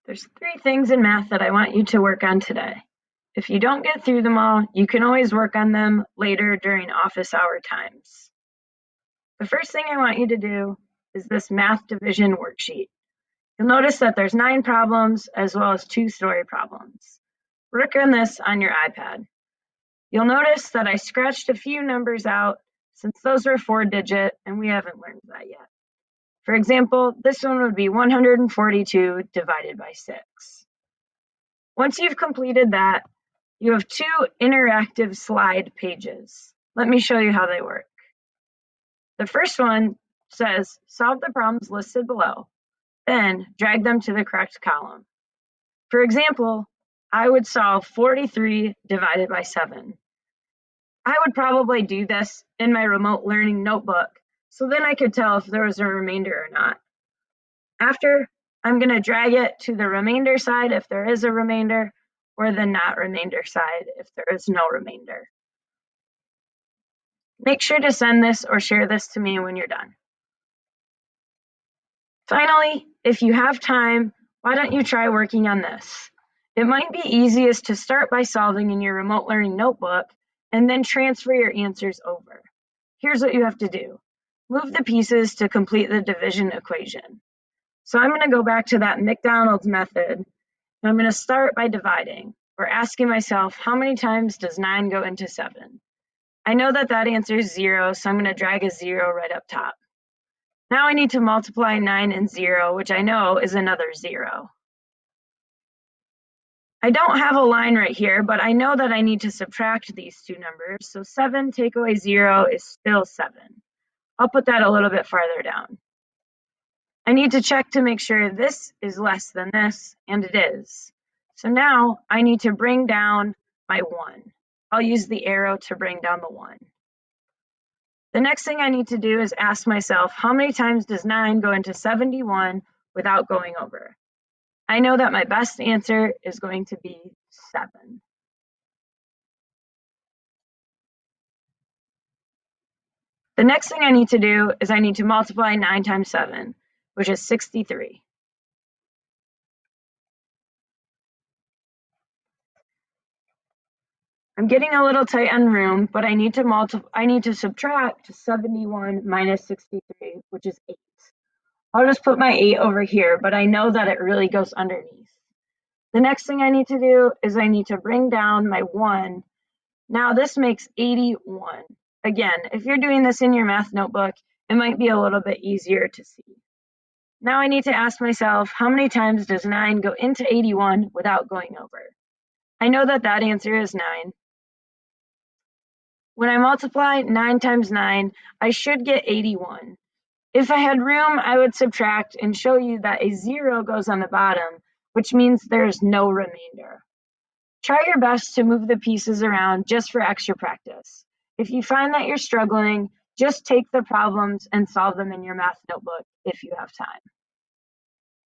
There's 3 things in math that I want you to work on today. If you don't get through them all, you can always work on them later during office hour times. The first thing I want you to do is this math division worksheet. You'll notice that there's 9 problems as well as 2 story problems. Work on this on your iPad. You'll notice that I scratched a few numbers out since those were 4-digit and we haven't learned that yet. For example, this one would be 142 divided by 6. Once you've completed that, you have 2 interactive slide pages. Let me show you how they work. The first one says, solve the problems listed below, then drag them to the correct column. For example, I would solve 43 divided by 7. I would probably do this in my remote learning notebook, so then I could tell if there was a remainder or not. After, I'm going to drag it to the remainder side if there is a remainder, or the not remainder side if there is no remainder. Make sure to send this or share this to me when you're done. Finally, if you have time, why don't you try working on this? It might be easiest to start by solving in your remote learning notebook and then transfer your answers over. Here's what you have to do. Move the pieces to complete the division equation. So I'm going to go back to that McDonald's method, and I'm going to start by dividing, or asking myself, how many times does 9 go into 7? I know that that answer is 0, so I'm going to drag a 0 right up top. Now I need to multiply 9 and 0, which I know is another 0. I don't have a line right here, but I know that I need to subtract these 2 numbers, so 7 take away 0 is still 7. I'll put that a little bit farther down. I need to check to make sure this is less than this, and it is. So now I need to bring down my 1. I'll use the arrow to bring down the 1. The next thing I need to do is ask myself, how many times does 9 go into 71 without going over? I know that my best answer is going to be 7. The next thing I need to do is I need to multiply 9 times 7, which is 63. I'm getting a little tight on room, but I need to subtract 71 minus 63, which is 8. I'll just put my 8 over here, but I know that it really goes underneath. The next thing I need to do is I need to bring down my 1. Now this makes 81. Again, if you're doing this in your math notebook, it might be a little bit easier to see. Now I need to ask myself, how many times does 9 go into 81 without going over? I know that that answer is 9. When I multiply 9 times 9, I should get 81. If I had room, I would subtract and show you that a 0 goes on the bottom, which means there's no remainder. Try your best to move the pieces around just for extra practice. If you find that you're struggling, just take the problems and solve them in your math notebook if you have time.